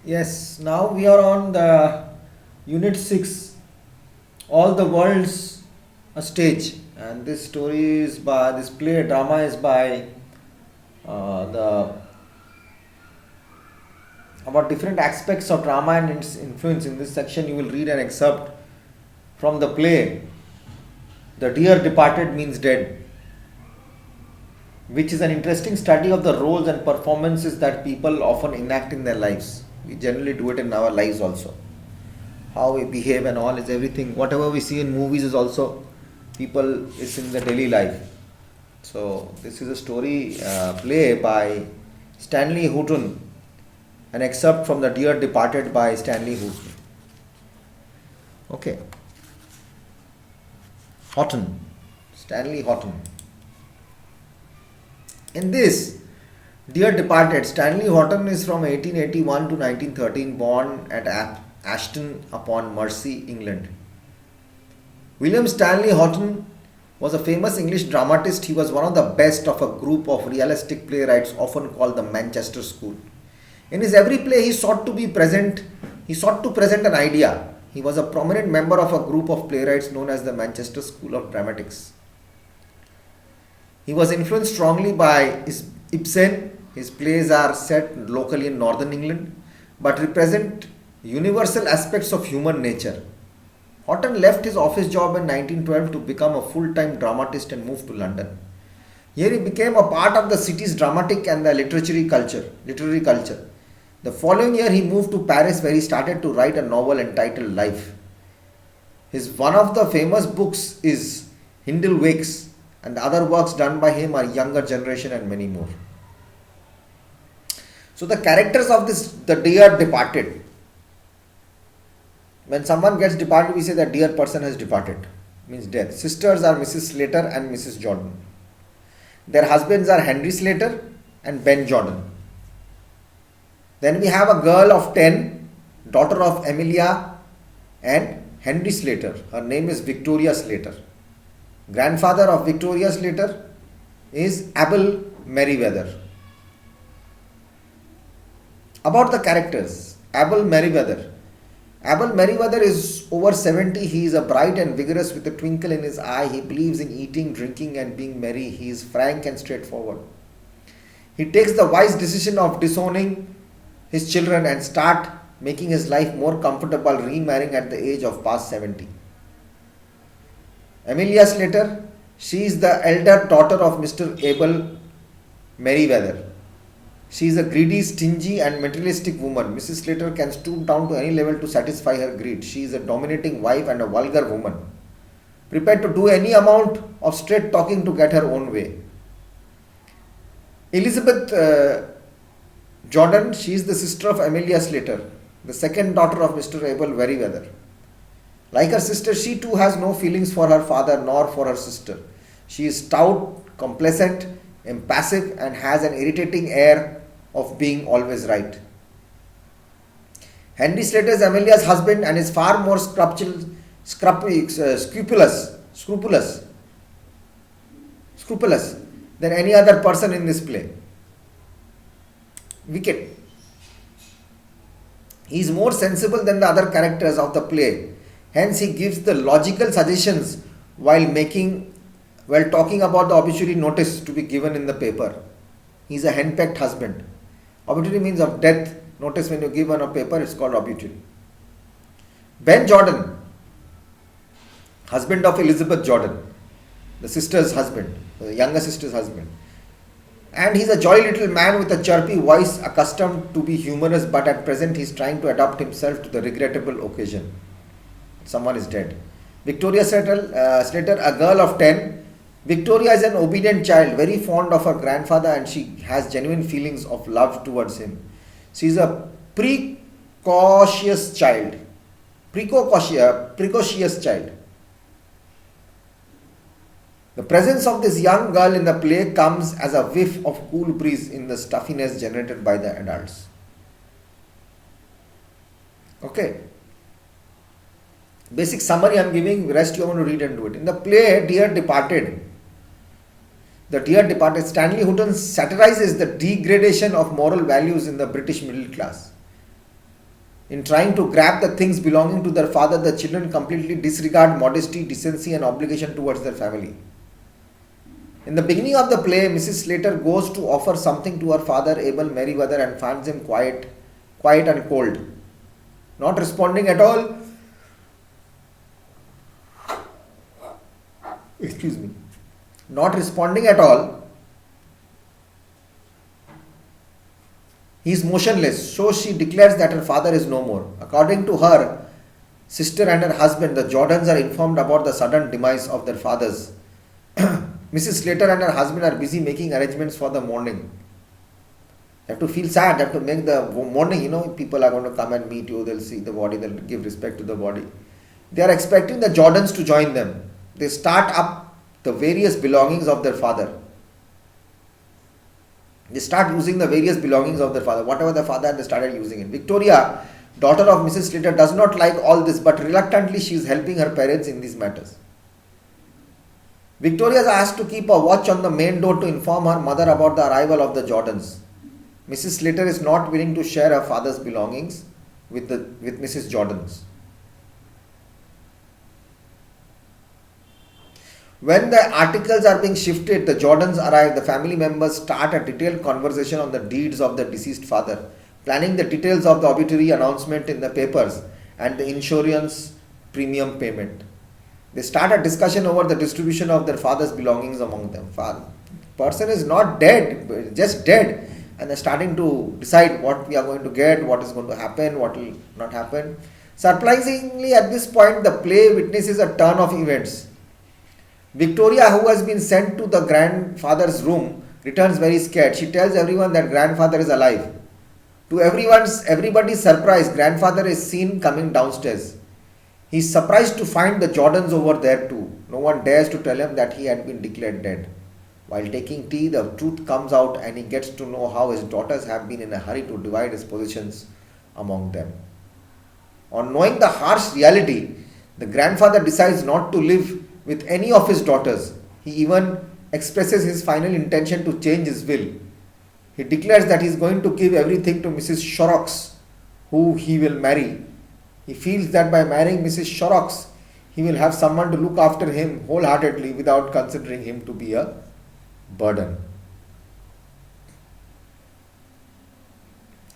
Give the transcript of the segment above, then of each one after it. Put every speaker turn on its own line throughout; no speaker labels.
Yes, now we are on the Unit 6, All the World's a Stage. And this story is by, this play drama is by the about different aspects of drama and its influence. In this section, you will read an excerpt from the play The Dear Departed Means Dead, which is an interesting study of the roles and performances that people often enact in their lives. We generally do it in our lives also. How we behave and all is everything. Whatever we see in movies is also people is in the daily life. So this is a story play by Stanley Houghton, an excerpt from The Dear Departed by Stanley Houghton. Okay, Houghton, Stanley Houghton. In this Dear Departed, Stanley Houghton is from 1881 to 1913, born at Ashton upon Mersey, England. William Stanley Houghton was a famous English dramatist. He was one of the best of a group of realistic playwrights often called the Manchester School. In his every play he sought to present an idea. He was a prominent member of a group of playwrights known as the Manchester School of Dramatics. He was influenced strongly by Ibsen. His plays are set locally in northern England but represent universal aspects of human nature. Houghton left his office job in 1912 to become a full-time dramatist and moved to London. Here he became a part of the city's dramatic and the literary culture. The following year he moved to Paris where he started to write a novel entitled Life. His one of the famous books is Hindle Wakes, and the other works done by him are Younger Generation and many more. So the characters of the dear departed. When someone gets departed, we say that dear person has departed, means death. Sisters are Mrs. Slater and Mrs. Jordan. Their husbands are Henry Slater and Ben Jordan. Then we have a girl of 10, daughter of Amelia and Henry Slater. Her name is Victoria Slater. Grandfather of Victoria Slater is Abel Merriweather. About the characters, Abel Merriweather. Abel Merriweather is over 70. He is a bright and vigorous with a twinkle in his eye. He believes in eating, drinking and being merry. He is frank and straightforward. He takes the wise decision of disowning his children and start making his life more comfortable, remarrying at the age of past 70. Amelia Slater, she is the elder daughter of Mr. Abel Merriweather. She is a greedy, stingy and materialistic woman. Mrs. Slater can stoop down to any level to satisfy her greed. She is a dominating wife and a vulgar woman, prepared to do any amount of straight talking to get her own way. Elizabeth Jordan, she is the sister of Amelia Slater, the second daughter of Mr. Abel Merriweather. Like her sister, she too has no feelings for her father nor for her sister. She is stout, complacent, impassive and has an irritating air of being always right. Henry Slater is Amelia's husband and is far more scrupulous than any other person in this play. Wicked. He is more sensible than the other characters of the play. Hence he gives the logical suggestions while talking about the obituary notice to be given in the paper. He is a henpecked husband. Obituary means of death. Notice when you give on a paper, it's called obituary. Ben Jordan, husband of Elizabeth Jordan, the sister's husband, the younger sister's husband. And he's a jolly little man with a chirpy voice, accustomed to be humorous, but at present he's trying to adapt himself to the regrettable occasion. Someone is dead. Victoria Slater, a girl of 10. Victoria is an obedient child, very fond of her grandfather, and she has genuine feelings of love towards him. She is a precocious child. The presence of this young girl in the play comes as a whiff of cool breeze in the stuffiness generated by the adults. Okay. Basic summary I am giving, rest you are going to read and do it. In the play The Dear Departed, Stanley Houghton satirizes the degradation of moral values in the British middle class. In trying to grab the things belonging to their father, the children completely disregard modesty, decency, and obligation towards their family. In the beginning of the play, Mrs. Slater goes to offer something to her father, Abel Merriweather, and finds him quiet and cold. Not responding at all. Excuse me. Not responding at all. He is motionless, so she declares that her father is no more. According to her sister and her husband, the Jordans are informed about the sudden demise of their fathers. Mrs. Slater and her husband are busy making arrangements for the mourning. You have to feel sad, you have to make the mourning, people are going to come and meet you, they'll see the body, they'll give respect to the body. They are expecting the Jordans to join them. They start up the various belongings of their father. They start using the various belongings of their father. Whatever the father had, they started using it. Victoria, daughter of Mrs. Slater, does not like all this, but reluctantly she is helping her parents in these matters. Victoria is asked to keep a watch on the main door to inform her mother about the arrival of the Jordans. Mrs. Slater is not willing to share her father's belongings with Mrs. Jordans. When the articles are being shifted, the Jordans arrive, the family members start a detailed conversation on the deeds of the deceased father, planning the details of the obituary announcement in the papers and the insurance premium payment. They start a discussion over the distribution of their father's belongings among them. Person is not dead, just dead, and they're starting to decide what we are going to get, what is going to happen, what will not happen. Surprisingly, at this point, the play witnesses a turn of events. Victoria, who has been sent to the grandfather's room, returns very scared. She tells everyone that grandfather is alive. To everybody's surprise, grandfather is seen coming downstairs. He is surprised to find the Jordans over there too. No one dares to tell him that he had been declared dead. While taking tea, the truth comes out and he gets to know how his daughters have been in a hurry to divide his possessions among them. On knowing the harsh reality, the grandfather decides not to live with any of his daughters. He even expresses his final intention to change his will. He declares that he is going to give everything to Mrs. Shorrocks, who he will marry. He feels that by marrying Mrs. Shorrocks, he will have someone to look after him wholeheartedly without considering him to be a burden.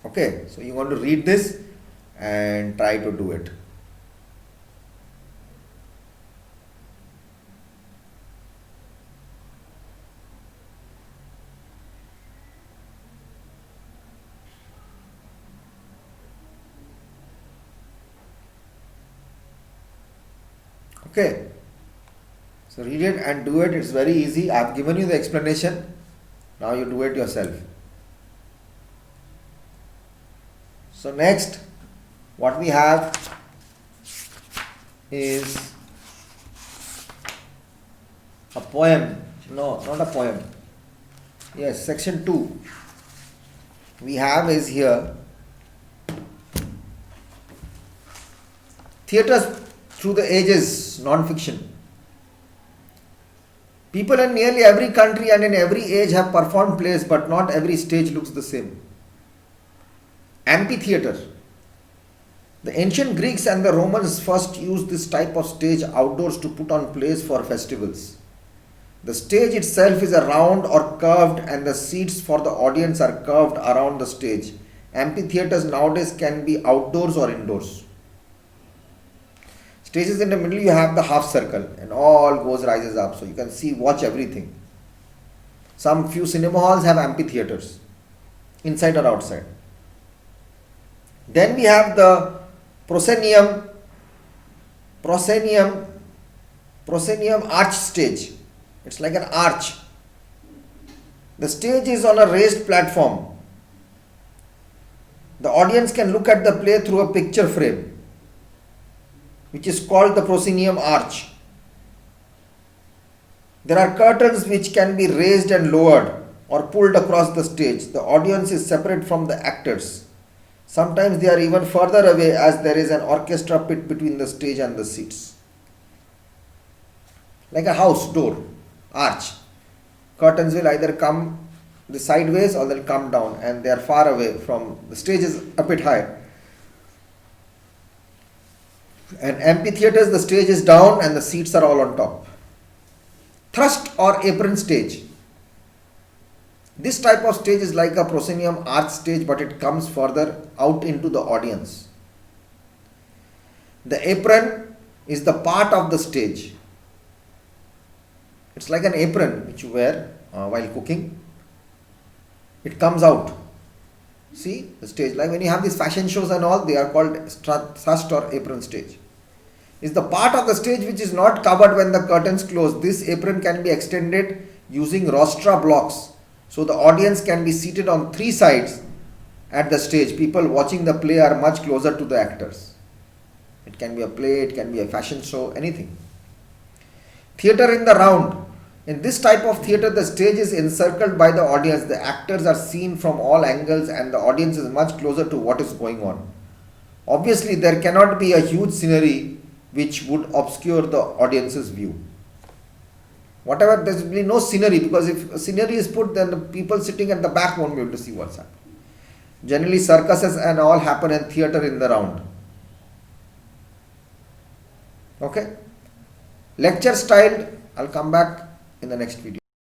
Okay, so you want to read this and try to do it. Okay, so read it and do it. It's very easy. I have given you the explanation. Now you do it yourself. So next, what we have is a poem. No, not a poem. Yes, section 2. We have is here Theatres through the Ages, non-fiction. People in nearly every country and in every age have performed plays, but not every stage looks the same. Amphitheatre. The ancient Greeks and the Romans first used this type of stage outdoors to put on plays for festivals. The stage itself is a round or curved, and the seats for the audience are curved around the stage. Amphitheatres nowadays can be outdoors or indoors. Stages in the middle, you have the half circle and all rises up, so you can watch everything. Some few cinema halls have amphitheatres, inside or outside. Then we have the proscenium arch stage. It's like an arch. The stage is on a raised platform. The audience can look at the play through a picture frame, which is called the proscenium arch. There are curtains which can be raised and lowered or pulled across the stage. The audience is separate from the actors. Sometimes they are even further away, as there is an orchestra pit between the stage and the seats. Like a house door, arch. Curtains will either come the sideways or they'll come down, and they are far away from the stage is a bit high. And amphitheaters, the stage is down and the seats are all on top. Thrust or apron stage. This type of stage is like a proscenium arch stage, but it comes further out into the audience. The apron is the part of the stage. It's like an apron which you wear while cooking. It comes out. See the stage, like when you have these fashion shows and all, they are called thrust or apron stage. Is the part of the stage which is not covered when the curtains close. This apron can be extended using rostra blocks. So the audience can be seated on three sides at the stage. People watching the play are much closer to the actors. It can be a play, it can be a fashion show, anything. Theatre in the round. In this type of theatre, the stage is encircled by the audience. The actors are seen from all angles and the audience is much closer to what is going on. Obviously, there cannot be a huge scenery which would obscure the audience's view. Whatever, there will be no scenery, because if a scenery is put, then the people sitting at the back won't be able to see what's happening. Generally, circuses and all happen in theatre in the round. Okay? Lecture style, I'll come back in the next video.